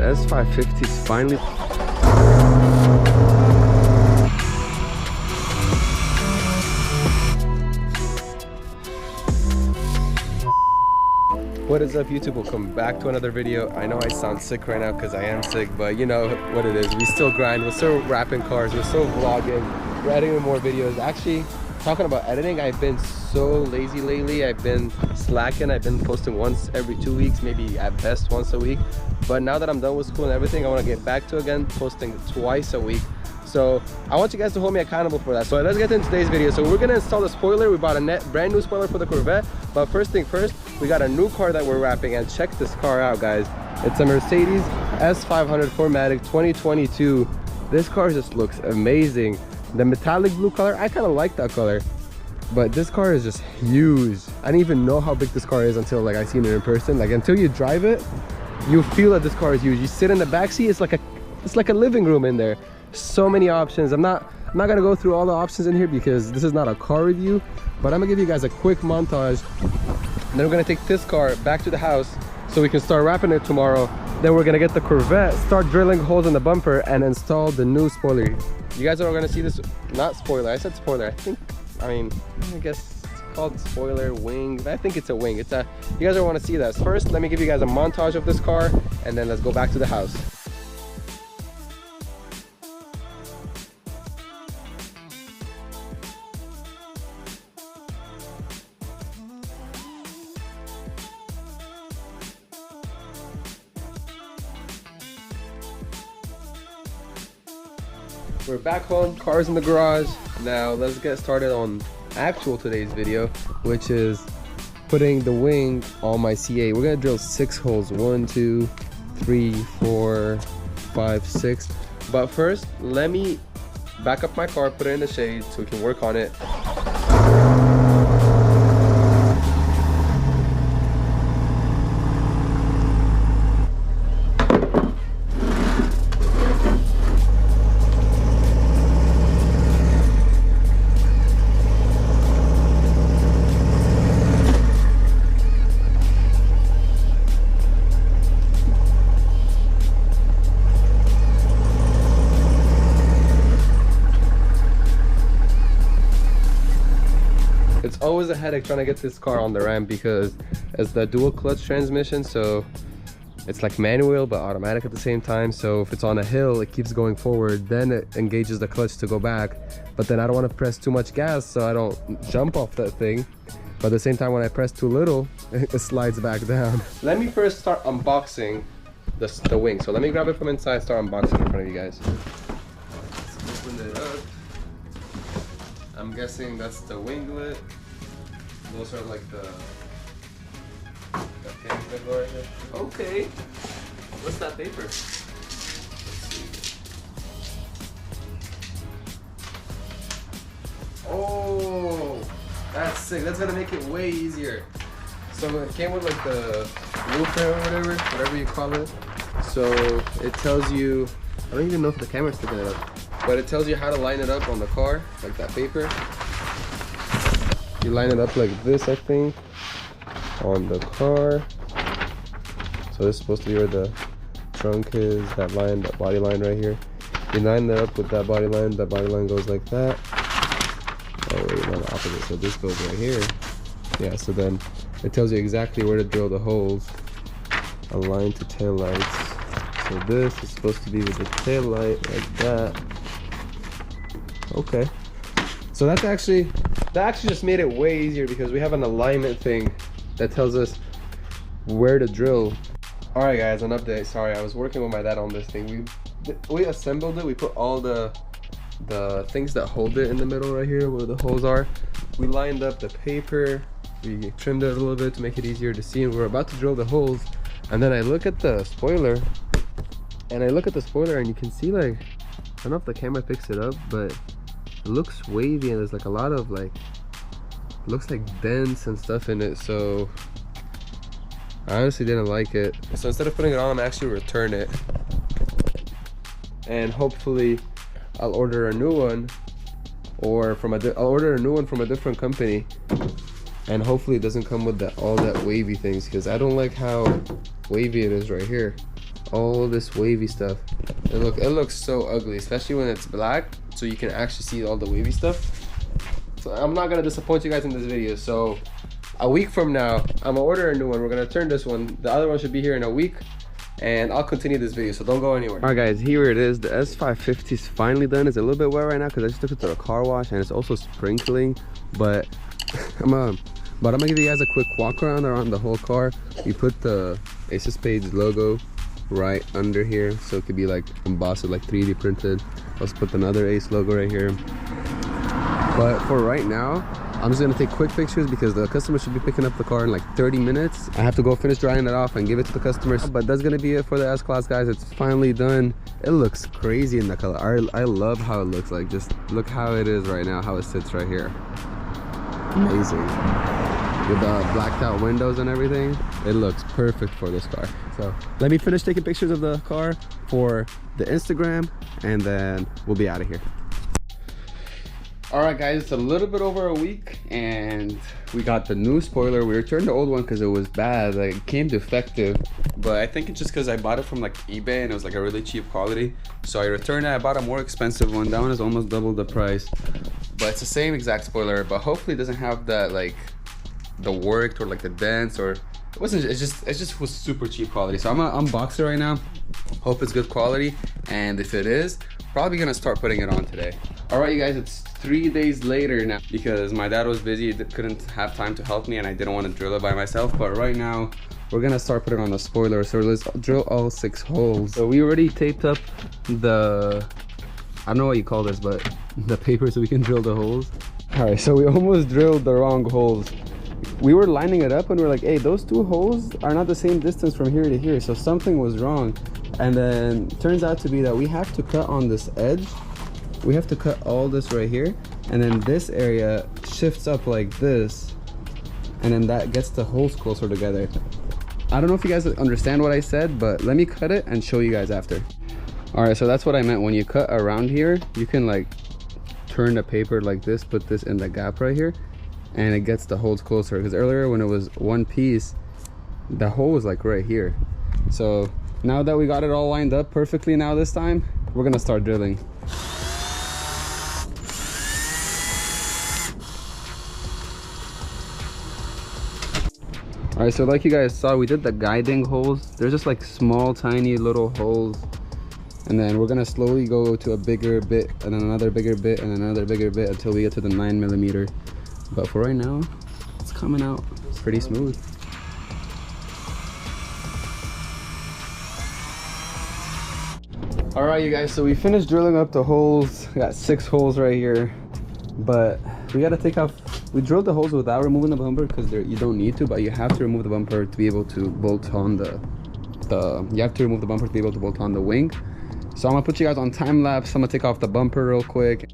S550 is finally... What is up, YouTube? Welcome back to another video. I know I sound sick right now because I am sick, but you know what it is. We still grind, we're still wrapping cars, we're still vlogging, we're editing more videos. Actually, talking about editing, I've been so lazy lately. I've been slacking. I've been posting once every 2 weeks, maybe at best once a week. But now that I'm done with school and everything, I want to get back to again posting twice a week. So I want you guys to hold me accountable for that. So let's get into today's video. So we're gonna install the spoiler. We bought a brand new spoiler for the Corvette. But first thing first, we got a new car that we're wrapping, and check this car out, guys. It's a Mercedes S500 4MATIC 2022. This car just looks amazing. The metallic blue color, I kind of like that color. But this car is just huge. I didn't even know how big this car is until like I seen it in person. Like until you drive it, you feel that this car is huge. You sit in the back seat, it's like a living room in there. So many options. I'm not gonna go through all the options in here because this is not a car review, but I'm gonna give you guys a quick montage. And then we're gonna take this car back to the house so we can start wrapping it tomorrow. Then we're gonna get the Corvette, start drilling holes in the bumper, and install the new spoiler. You guys are gonna see this, not spoiler, I said spoiler. I guess it's called spoiler, wing, but I think it's a wing. You guys are wanna see that. First, let me give you guys a montage of this car, and then let's go back to the house. We're back home, cars in the garage. Now let's get started on actual today's video, which is putting the wing on my C8. We're gonna drill 6 holes, 1, 2, 3, 4, 5, 6. But first, let me back up my car, put it in the shade so we can work on it. It's always a headache trying to get this car on the ramp because it's the dual clutch transmission, so it's like manual but automatic at the same time. So if it's on a hill, it keeps going forward, then it engages the clutch to go back. But then I don't want to press too much gas so I don't jump off that thing. But at the same time, when I press too little, it slides back down. Let me first start unboxing the wing. So let me grab it from inside, start unboxing in front of you guys. Let's open it up. I'm guessing that's the winglet. Those are like the things that go right here. Okay. What's that paper? Let's see. Oh, that's sick. That's gonna make it way easier. So it came with like the blueprint or whatever you call it. So it tells you, I don't even know if the camera's picking it up, but it tells you how to line it up on the car, like that paper. You line it up like this, I think, on the car. So this is supposed to be where the trunk is, that line, that body line right here. You line it up with that body line goes like that. Oh wait, no, the opposite, so this goes right here. Yeah, so then it tells you exactly where to drill the holes. Align to tail lights. So this is supposed to be with the tail light like that. Okay, so that actually just made it way easier because we have an alignment thing that tells us where to drill. All right guys, an update. Sorry, I was working with my dad on this thing. We assembled it. We put all the things that hold it in the middle right here where the holes are. We lined up the paper, we trimmed it a little bit to make it easier to see, and we're about to drill the holes. And then I look at the spoiler and you can see, like, I don't know if the camera picks it up, but it looks wavy and there's like a lot of like, looks like dents and stuff in it. So I honestly didn't like it. So instead of putting it on, I'm actually return it, and hopefully I'll order a new one, or I'll order a new one from a different company, and hopefully it doesn't come with all that wavy things, because I don't like how wavy it is right here. all this wavy stuff. It looks so ugly, especially when it's black, so you can actually see all the wavy stuff. So I'm not gonna disappoint you guys in this video. So a week from now, I'm gonna order a new one. We're gonna turn this one. The other one should be here in a week, and I'll continue this video, so don't go anywhere. All right guys, here it is. The S550 is finally done. It's a little bit wet right now because I just took it to the car wash, and it's also sprinkling, but I'm gonna give you guys a quick walk around the whole car. We put the Ace of Spades logo right under here, so it could be like embossed, like 3D printed. Let's put another Ace logo right here. But for right now, I'm just gonna take quick pictures because the customer should be picking up the car in like 30 minutes. I have to go finish drying it off and give it to the customers. But that's gonna be it for the S-Class, guys. It's finally done. It looks crazy in the color. I love how it looks like. Just look how it is right now, how it sits right here. Amazing. With the blacked out windows and everything, it looks perfect for this car. So let me finish taking pictures of the car for the Instagram, and then we'll be out of here. All right guys, it's a little bit over a week and we got the new spoiler. We returned the old one because it was bad, like it came defective, but I think it's just because I bought it from like eBay and it was like a really cheap quality, so I returned it. I bought a more expensive one. That one is almost double the price, but it's the same exact spoiler, but hopefully it doesn't have that like the worked or like the dents, or it wasn't, it just was super cheap quality. So I'm gonna unbox it right now, hope it's good quality, and if it is, probably gonna start putting it on today. All right you guys, it's 3 days later now because my dad was busy, couldn't have time to help me, and I didn't want to drill it by myself. But right now we're gonna start putting on the spoiler, so let's drill all 6 holes. So we already taped up the, I don't know what you call this, but the paper, so we can drill the holes. All right, so we almost drilled the wrong holes. We were lining it up and we're like, hey, those 2 holes are not the same distance from here to here, so something was wrong. And then turns out to be that we have to cut on this edge. We have to cut all this right here, and then this area shifts up like this, and then that gets the holes closer together. I don't know if you guys understand what I said, but let me cut it and show you guys after. All right, so that's what I meant. When you cut around here, you can like turn the paper like this, put this in the gap right here, and it gets the holes closer. Because earlier when it was one piece, the hole was like right here. So now that we got it all lined up perfectly now this time, we're gonna start drilling. All right, so like you guys saw, we did the guiding holes. They're just like small, tiny little holes. And then we're gonna slowly go to a bigger bit, and then another bigger bit, and another bigger bit until we get to the 9mm. But for right now, it's coming out pretty smooth. All right, you guys, so we finished drilling up the holes. We got 6 holes right here, but we gotta take off. We drilled the holes without removing the bumper because you don't need to, but you have to remove the bumper to be able to bolt on you have to remove the bumper to be able to bolt on the wing. So I'm gonna put you guys on time lapse. I'm gonna take off the bumper real quick.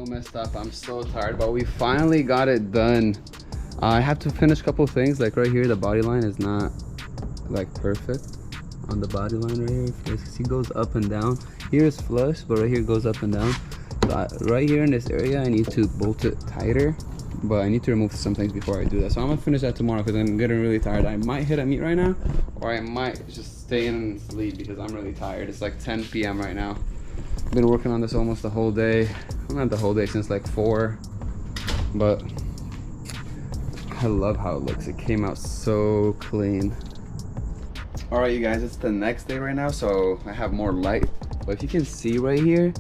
Messed up. I'm so tired, but we finally got it done. I have to finish a couple things, like right here the body line is not like perfect on the body line right here. If you guys see, it goes up and down. Here is flush, but right here it goes up and down. So right here in this area I need to bolt it tighter, but I need to remove some things before I do that. So I'm gonna finish that tomorrow because I'm getting really tired. I might hit a meet right now, or I might just stay in and sleep because I'm really tired. It's like 10 p.m. right now. Been working on this almost the whole day. Well, not the whole day, since like 4, but I love how it looks. It came out so clean. All right, you guys, it's the next day right now, so I have more light. But if you can see right here,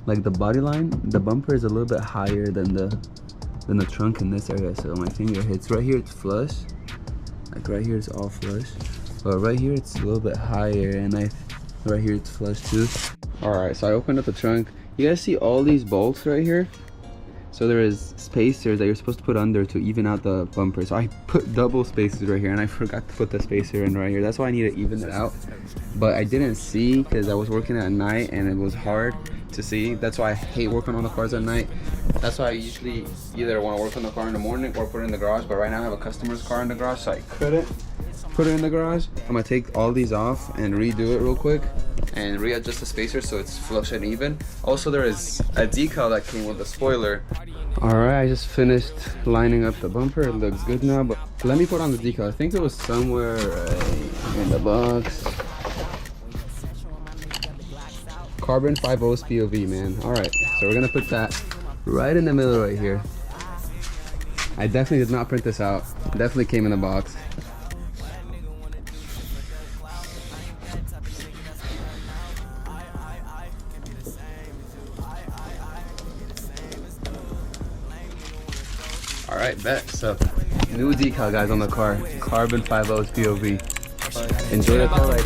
like the body line, the bumper is a little bit higher than the trunk in this area. So my finger hits right here, it's flush. Like right here, it's all flush. But right here, it's a little bit higher, and right here, it's flush too. All right, so I opened up the trunk. You guys see all these bolts right here? So there is spacers that you're supposed to put under to even out the bumper. So I put double spacers right here, and I forgot to put the spacer in right here. That's why I need to even it out. But I didn't see because I was working at night and it was hard to see. That's why I hate working on the cars at night. That's why I usually either want to work on the car in the morning or put it in the garage. But right now I have a customer's car in the garage, so I couldn't put it in the garage. I'm gonna take all these off and redo it real quick and readjust the spacer so it's flush and even. Also, there is a decal that came with the spoiler. All right, I just finished lining up the bumper. It looks good now, but let me put on the decal. I think it was somewhere in the box. Carbon 5/0 POV, man. All right, so we're gonna put that right in the middle right here. I definitely did not print this out. Definitely came in the box. All right, bet. So new decal, guys, on the car. Carbon 5/0 POV. Enjoy the car ride.